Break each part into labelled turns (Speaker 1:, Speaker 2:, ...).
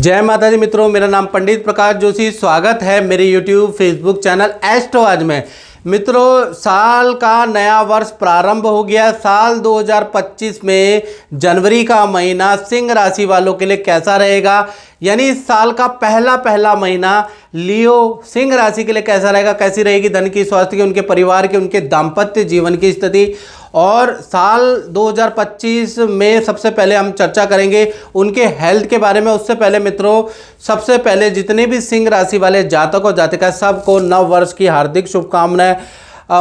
Speaker 1: जय माता दी मित्रों, मेरा नाम पंडित प्रकाश जोशी। स्वागत है मेरे YouTube फेसबुक चैनल एस्ट्रो आज में। मित्रों, साल का नया वर्ष प्रारंभ हो गया। साल 2025 में जनवरी का महीना सिंह राशि वालों के लिए कैसा रहेगा, यानी इस साल का पहला महीना लियो सिंह राशि के लिए कैसा रहेगा, कैसी रहेगी धन की, स्वास्थ्य की, उनके परिवार की, उनके दाम्पत्य जीवन की स्थिति। और साल 2025 में सबसे पहले हम चर्चा करेंगे उनके हेल्थ के बारे में। उससे पहले मित्रों, सबसे पहले जितने भी सिंह राशि वाले जातक और जातिका सबको नव वर्ष की हार्दिक शुभकामनाएं।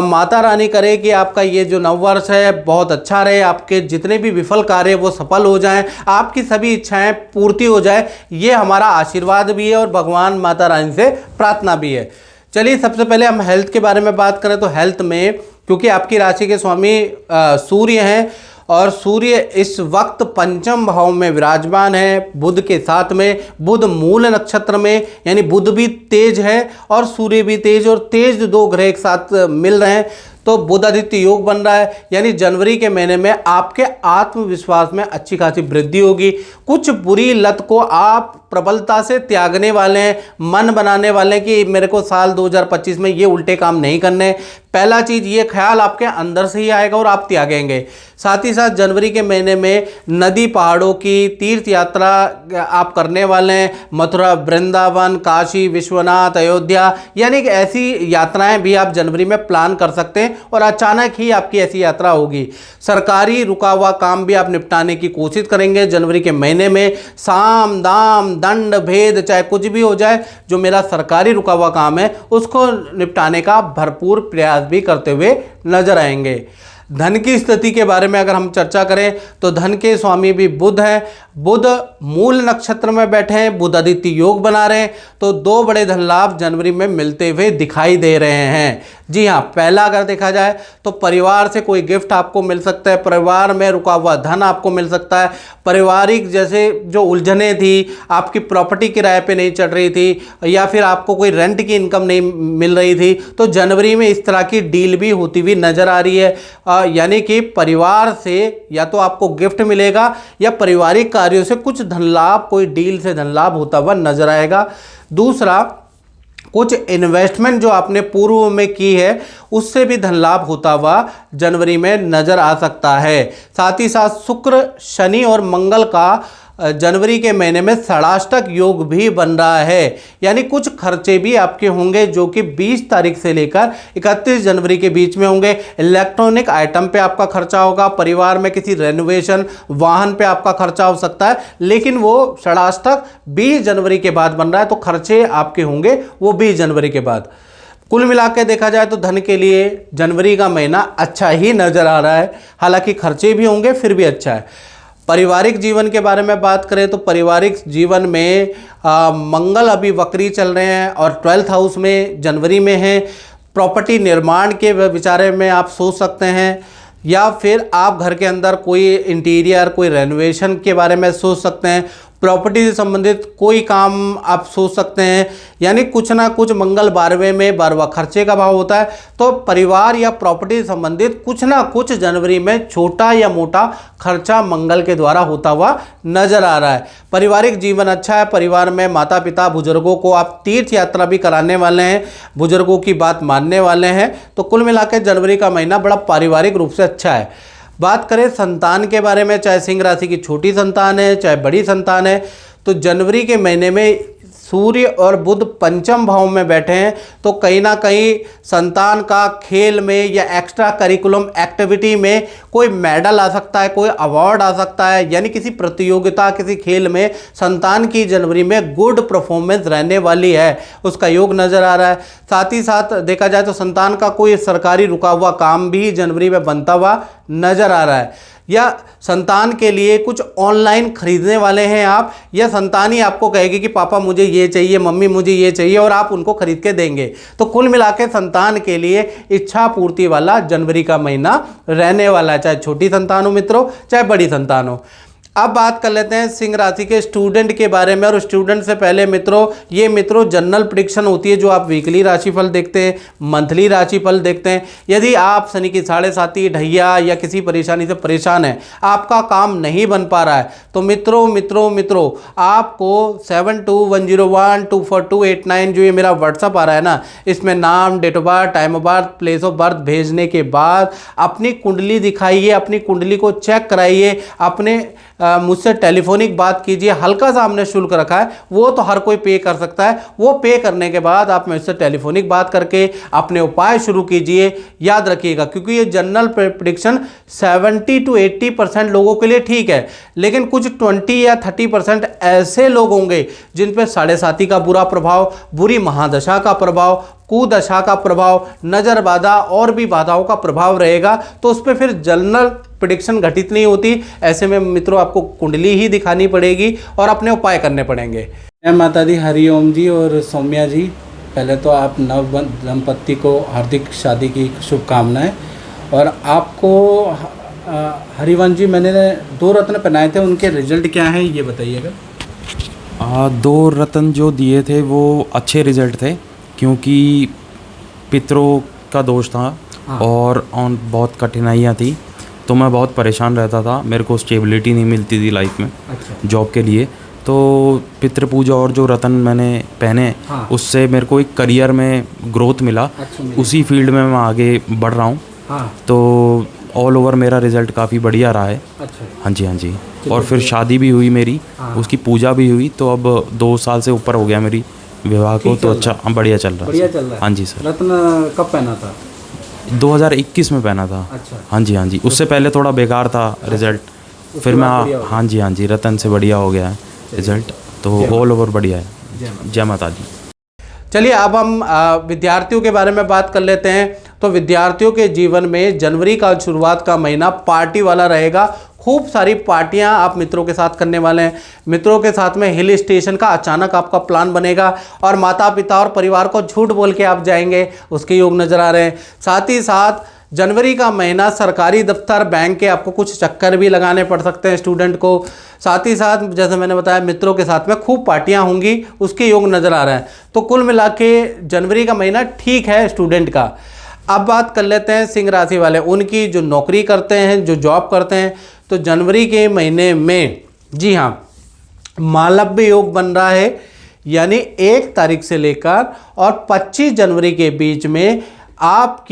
Speaker 1: माता रानी करे कि आपका ये जो नव वर्ष है बहुत अच्छा रहे, आपके जितने भी विफल कार्य वो सफल हो जाएं, आपकी सभी इच्छाएं पूर्ति हो जाए, ये हमारा आशीर्वाद भी है और भगवान माता रानी से प्रार्थना भी है। चलिए, सबसे पहले हम हेल्थ के बारे में बात करें तो हेल्थ में, क्योंकि आपकी राशि के स्वामी सूर्य हैं और सूर्य इस वक्त पंचम भाव में विराजमान है बुध के साथ में। बुध मूल नक्षत्र में, यानी बुध भी तेज है और सूर्य भी तेज, और तेज दो ग्रह एक साथ मिल रहे हैं तो बुध आदित्य योग बन रहा है। यानी जनवरी के महीने में आपके आत्मविश्वास में अच्छी खासी वृद्धि होगी। कुछ बुरी लत को आप प्रबलता से त्यागने वाले हैं, मन बनाने वाले हैं कि मेरे को साल 2025 में ये उल्टे काम नहीं करने। पहला चीज़ ये ख्याल आपके अंदर से ही आएगा और आप त्यागेंगे। साथ ही साथ जनवरी के महीने में नदी पहाड़ों की तीर्थ यात्रा आप करने वाले हैं। मथुरा, वृंदावन, काशी विश्वनाथ, अयोध्या, यानी कि ऐसी यात्राएं भी आप जनवरी में प्लान कर सकते हैं और अचानक ही आपकी ऐसी यात्रा होगी। सरकारी रुका हुआ काम भी आप निपटाने की कोशिश करेंगे जनवरी के महीने में। साम दाम दंड भेद चाहे कुछ भी हो जाए, जो मेरा सरकारी रुका हुआ काम है उसको निपटाने का भरपूर प्रयास भी करते हुए नजर आएंगे। धन की स्थिति के बारे में अगर हम चर्चा करें तो धन के स्वामी भी बुध हैं। बुध मूल नक्षत्र में बैठे हैं, बुध आदित्य योग बना रहे हैं, तो दो बड़े धन लाभ जनवरी में मिलते हुए दिखाई दे रहे हैं। जी हाँ, पहला अगर देखा जाए तो परिवार से कोई गिफ्ट आपको मिल सकता है, परिवार में रुका हुआ धन आपको मिल सकता है। पारिवारिक जैसे जो उलझने थी, आपकी प्रॉपर्टी किराए पे नहीं चढ़ रही थी या फिर आपको कोई रेंट की इनकम नहीं मिल रही थी, तो जनवरी में इस तरह की डील भी होती हुई नजर आ रही है। यानी कि परिवार से या तो आपको गिफ्ट मिलेगा या पारिवारिक कार्यों से कुछ धन लाभ, कोई डील से धन लाभ होता हुआ नजर आएगा। दूसरा, कुछ इन्वेस्टमेंट जो आपने पूर्व में की है उससे भी धन लाभ होता हुआ जनवरी में नजर आ सकता है। साथ ही साथ शुक्र, शनि और मंगल का जनवरी के महीने में षडाष्टक योग भी बन रहा है। यानी कुछ खर्चे भी आपके होंगे जो कि 20 तारीख से लेकर 31 जनवरी के बीच में होंगे। इलेक्ट्रॉनिक आइटम पे आपका खर्चा होगा, परिवार में किसी रेनोवेशन, वाहन पे आपका खर्चा हो सकता है, लेकिन वो षडाष्टक 20 जनवरी के बाद बन रहा है तो खर्चे आपके होंगे वो 20 जनवरी के बाद। कुल मिला के देखा जाए तो धन के लिए जनवरी का महीना अच्छा ही नजर आ रहा है, हालांकि खर्चे भी होंगे फिर भी अच्छा है। पारिवारिक जीवन के बारे में बात करें तो पारिवारिक जीवन में मंगल अभी वक्री चल रहे हैं और 12th हाउस में जनवरी में है। प्रॉपर्टी निर्माण के विचारे में आप सोच सकते हैं, या फिर आप घर के अंदर कोई इंटीरियर, कोई रेनोवेशन के बारे में सोच सकते हैं। प्रॉपर्टी से संबंधित कोई काम आप सोच सकते हैं। यानी कुछ ना कुछ मंगल 12वें में 12वां खर्चे का भाव होता है, तो परिवार या प्रॉपर्टी से संबंधित कुछ ना कुछ जनवरी में छोटा या मोटा खर्चा मंगल के द्वारा होता हुआ नजर आ रहा है। पारिवारिक जीवन अच्छा है। परिवार में माता पिता बुजुर्गों को आप तीर्थ यात्रा भी कराने वाले हैं, बुजुर्गों की बात मानने वाले हैं, तो कुल मिलाकर जनवरी का महीना बड़ा पारिवारिक रूप से अच्छा है। बात करें संतान के बारे में, चाहे सिंह राशि की छोटी संतान है चाहे बड़ी संतान है, तो जनवरी के महीने में सूर्य और बुध पंचम भाव में बैठे हैं, तो कहीं ना कहीं संतान का खेल में या एक्स्ट्रा करिकुलम एक्टिविटी में कोई मेडल आ सकता है, कोई अवार्ड आ सकता है। यानी किसी प्रतियोगिता, किसी खेल में संतान की जनवरी में गुड परफॉर्मेंस रहने वाली है, उसका योग नज़र आ रहा है। साथ ही साथ देखा जाए तो संतान का कोई सरकारी रुका हुआ काम भी जनवरी में बनता हुआ नज़र आ रहा है, या संतान के लिए कुछ ऑनलाइन खरीदने वाले हैं आप, या संतान ही आपको कहेगी कि पापा मुझे ये चाहिए, मम्मी मुझे ये चाहिए, और आप उनको खरीद के देंगे। तो कुल मिला के संतान के लिए इच्छा पूर्ति वाला जनवरी का महीना रहने वाला है, चाहे छोटी संतान हो मित्रों, चाहे बड़ी संतान हो। अब बात कर लेते हैं सिंह राशि के स्टूडेंट के बारे में। और स्टूडेंट से पहले मित्रों, ये मित्रों जनरल प्रेडिक्शन होती है, जो आप वीकली राशिफल देखते हैं, मंथली राशिफल देखते हैं। यदि आप शनि की 7.5 ढैया या किसी परेशानी से परेशान हैं, आपका काम नहीं बन पा रहा है, तो मित्रों आपको 7210124289 जो ये मेरा व्हाट्सअप आ रहा है ना, इसमें नाम, date of birth, time of birth, place of birth भेजने के बाद अपनी कुंडली दिखाइए, अपनी कुंडली को चेक कराइए, अपने मुझसे टेलीफोनिक बात कीजिए। हल्का सा हमने शुल्क रखा है, वो तो हर कोई पे कर सकता है। वो पे करने के बाद आप मुझसे टेलीफोनिक बात करके अपने उपाय शुरू कीजिए। याद रखिएगा, क्योंकि ये जनरल प्रेडिक्शन 70 to 80% लोगों के लिए ठीक है, लेकिन कुछ 20 या 30% ऐसे लोग होंगे जिन पे 7.5 का बुरा प्रभाव, बुरी महादशा का प्रभाव, कुदशा का प्रभाव, नजर बाधा और भी बाधाओं का प्रभाव रहेगा, तो उस पर फिर जनरल प्रेडिक्शन घटित नहीं होती। ऐसे में मित्रों आपको कुंडली ही दिखानी पड़ेगी और अपने उपाय करने पड़ेंगे। जय माता दी, हरिओम जी और सौम्या जी। पहले तो आप नव दंपत्ति को हार्दिक शादी की शुभकामनाएं। और आपको हरिवंश जी, मैंने 2 रत्न पहनाए थे, उनके रिजल्ट क्या हैं ये बताइएगा।
Speaker 2: 2 रत्न जो दिए थे वो अच्छे रिजल्ट थे, क्योंकि पितरों का दोष था और बहुत कठिनाइयाँ थी, तो मैं बहुत परेशान रहता था। मेरे को स्टेबिलिटी नहीं मिलती थी लाइफ में, जॉब के लिए। तो पितृ पूजा और जो रत्न मैंने पहने, उससे मेरे को एक करियर में ग्रोथ मिला। उसी फील्ड में मैं आगे बढ़ रहा हूँ। तो ऑल ओवर मेरा रिज़ल्ट काफ़ी बढ़िया रहा है। हाँ जी। और फिर शादी भी हुई मेरी, उसकी पूजा भी हुई, तो अब 2 साल से ऊपर हो गया मेरी विवाह को। तो अच्छा, बढ़िया चल रहा है। हाँ जी सर।
Speaker 1: रत्न कब पहना था?
Speaker 2: 2021 में पहना था।
Speaker 1: अच्छा।
Speaker 2: हाँ जी। उससे पहले थोड़ा बेकार था रिजल्ट, फिर मैं हाँ जी रतन से बढ़िया हो गया है रिजल्ट। तो ऑल ओवर बढ़िया है। जय माता दी।
Speaker 1: चलिए अब हम विद्यार्थियों के बारे में बात कर लेते हैं। तो विद्यार्थियों के जीवन में जनवरी का शुरुआत का महीना पार्टी वाला रहेगा। खूब सारी पार्टियां आप मित्रों के साथ करने वाले हैं। मित्रों के साथ में हिल स्टेशन का अचानक आपका प्लान बनेगा और माता पिता और परिवार को झूठ बोल के आप जाएंगे, उसके योग नज़र आ रहे हैं। साथ ही साथ जनवरी का महीना सरकारी दफ्तर, बैंक के आपको कुछ चक्कर भी लगाने पड़ सकते हैं स्टूडेंट को। साथ ही साथ जैसे मैंने बताया, मित्रों के साथ में खूब पार्टियां होंगी, उसके योग नज़र आ रहे हैं। तो कुल मिला के जनवरी का महीना ठीक है स्टूडेंट का। अब बात कर लेते हैं सिंह राशि वाले, उनकी जो नौकरी करते हैं, जो जॉब करते हैं। तो जनवरी के महीने में जी हाँ, मालव्य योग बन रहा है, यानी 1 तारीख से लेकर और 25 जनवरी के बीच में आप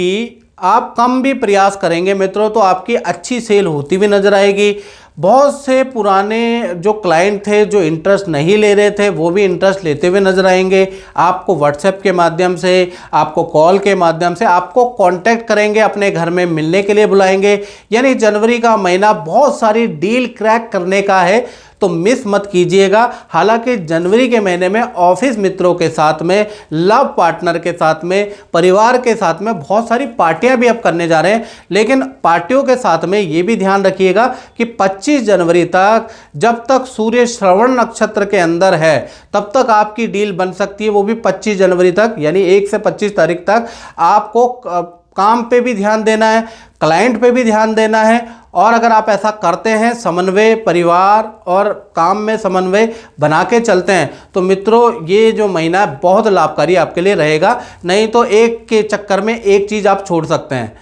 Speaker 1: कम भी प्रयास करेंगे मित्रों, तो आपकी अच्छी सेल होती हुई नजर आएगी। बहुत से पुराने जो क्लाइंट थे, जो इंटरेस्ट नहीं ले रहे थे, वो भी इंटरेस्ट लेते हुए नजर आएंगे। आपको व्हाट्सएप के माध्यम से, आपको कॉल के माध्यम से आपको कांटेक्ट करेंगे, अपने घर में मिलने के लिए बुलाएंगे। यानी जनवरी का महीना बहुत सारी डील क्रैक करने का है, तो मिस मत कीजिएगा। हालांकि जनवरी के महीने में ऑफिस मित्रों के साथ में, लव पार्टनर के साथ में, परिवार के साथ में बहुत सारी पार्टियां भी आप करने जा रहे हैं। लेकिन पार्टियों के साथ में ये भी ध्यान रखिएगा कि 25 जनवरी तक, जब तक सूर्य श्रवण नक्षत्र के अंदर है, तब तक आपकी डील बन सकती है। वो भी 25 जनवरी तक, यानी 1 से 25 तारीख तक आपको काम पे भी ध्यान देना है, क्लाइंट पे भी ध्यान देना है। और अगर आप ऐसा करते हैं, समन्वय, परिवार और काम में समन्वय बना के चलते हैं, तो मित्रों ये जो महीना बहुत लाभकारी आपके लिए रहेगा। नहीं तो एक के चक्कर में एक चीज़ आप छोड़ सकते हैं।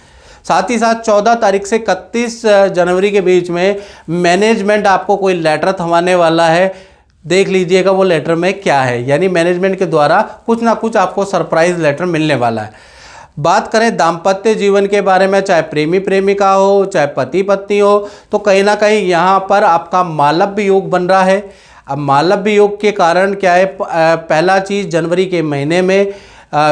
Speaker 1: साथ ही साथ 14 तारीख से 31 जनवरी के बीच में मैनेजमेंट आपको कोई लेटर थमाने वाला है। देख लीजिएगा वो लेटर में क्या है, यानी मैनेजमेंट के द्वारा कुछ ना कुछ आपको सरप्राइज लेटर मिलने वाला है। बात करें दाम्पत्य जीवन के बारे में, चाहे प्रेमी प्रेमिका हो, चाहे पति पत्नी हो, तो कहीं ना कहीं यहाँ पर आपका मालव्य योग बन रहा है। अब मालव्य योग के कारण क्या है, पहला चीज़ जनवरी के महीने में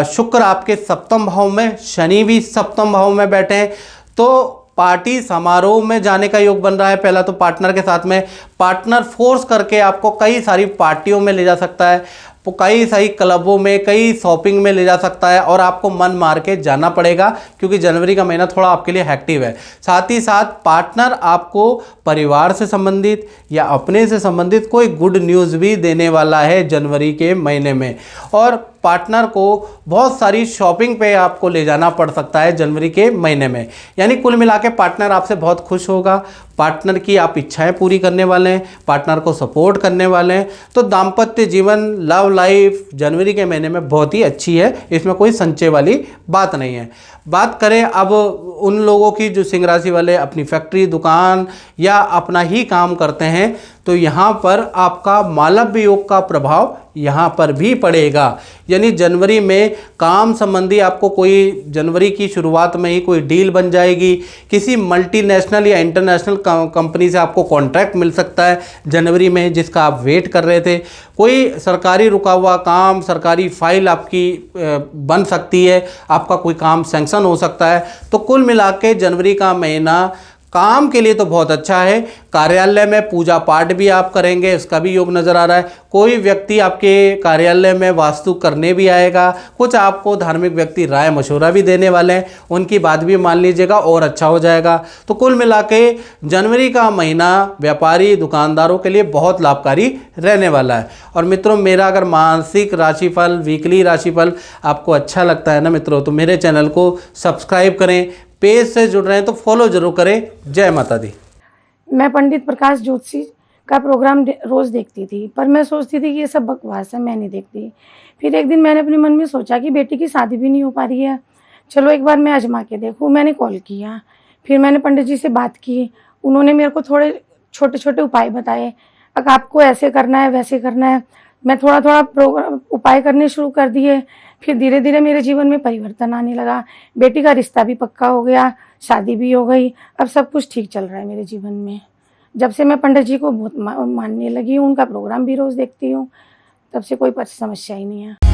Speaker 1: शुक्र आपके 7वें भाव में, शनि भी 7वें भाव में बैठे हैं, तो पार्टी समारोह में जाने का योग बन रहा है। पहला तो पार्टनर के साथ में, पार्टनर फोर्स करके आपको कई सारी पार्टियों में ले जा सकता है। कई सही क्लबों में, कई शॉपिंग में ले जा सकता है और आपको मन मार के जाना पड़ेगा क्योंकि जनवरी का महीना थोड़ा आपके लिए एक्टिव है। साथ ही साथ पार्टनर आपको परिवार से संबंधित या अपने से संबंधित कोई गुड न्यूज़ भी देने वाला है जनवरी के महीने में। और पार्टनर को बहुत सारी शॉपिंग पे आपको ले जाना पड़ सकता है जनवरी के महीने में। यानी कुल मिला के पार्टनर आपसे बहुत खुश होगा, पार्टनर की आप इच्छाएं पूरी करने वाले हैं, पार्टनर को सपोर्ट करने वाले हैं। तो दाम्पत्य जीवन, लव लाइफ जनवरी के महीने में बहुत ही अच्छी है, इसमें कोई संचय वाली बात नहीं है। बात करें अब उन लोगों की जो सिंह राशि वाले अपनी फैक्ट्री, दुकान या अपना ही काम करते हैं, तो यहाँ पर आपका मालव्य योग का प्रभाव यहाँ पर भी पड़ेगा। यानी जनवरी में काम संबंधी आपको कोई जनवरी की शुरुआत में ही कोई डील बन जाएगी। किसी मल्टीनेशनल या इंटरनेशनल कंपनी से आपको कॉन्ट्रैक्ट मिल सकता है जनवरी में, जिसका आप वेट कर रहे थे। कोई सरकारी रुका हुआ काम, सरकारी फाइल आपकी बन सकती है, आपका कोई काम सैंक्शन हो सकता है। तो कुल मिला के जनवरी का महीना काम के लिए तो बहुत अच्छा है। कार्यालय में पूजा पाठ भी आप करेंगे, उसका भी योग नज़र आ रहा है। कोई व्यक्ति आपके कार्यालय में वास्तु करने भी आएगा, कुछ आपको धार्मिक व्यक्ति राय मशवरा भी देने वाले हैं, उनकी बात भी मान लीजिएगा और अच्छा हो जाएगा। तो कुल मिला के जनवरी का महीना व्यापारी, दुकानदारों के लिए बहुत लाभकारी रहने वाला है। और मित्रों, मेरा अगर मासिक राशिफल, वीकली राशिफल आपको अच्छा लगता है ना मित्रों, तो मेरे चैनल को सब्सक्राइब करें, पेज से जुड़ रहे हैं तो फॉलो जरूर करें। जय माता दी।
Speaker 3: मैं पंडित प्रकाश ज्योतिषी का प्रोग्राम रोज़ देखती थी, पर मैं सोचती थी कि ये सब बकवास है, मैं नहीं देखती। फिर एक दिन मैंने अपने मन में सोचा कि बेटी की शादी भी नहीं हो पा रही है, चलो एक बार मैं आजमा के देखूँ। मैंने कॉल किया, फिर मैंने पंडित जी से बात की। उन्होंने मेरे को थोड़े छोटे छोटे उपाय बताए, अगर आपको ऐसे करना है, वैसे करना है। मैं थोड़ा थोड़ा प्रोग्राम उपाय करने शुरू कर दिए। फिर धीरे धीरे मेरे जीवन में परिवर्तन आने लगा। बेटी का रिश्ता भी पक्का हो गया, शादी भी हो गई, अब सब कुछ ठीक चल रहा है मेरे जीवन में। जब से मैं पंडित जी को बहुत मानने लगी हूँ, उनका प्रोग्राम भी रोज़ देखती हूँ, तब से कोई समस्या ही नहीं है।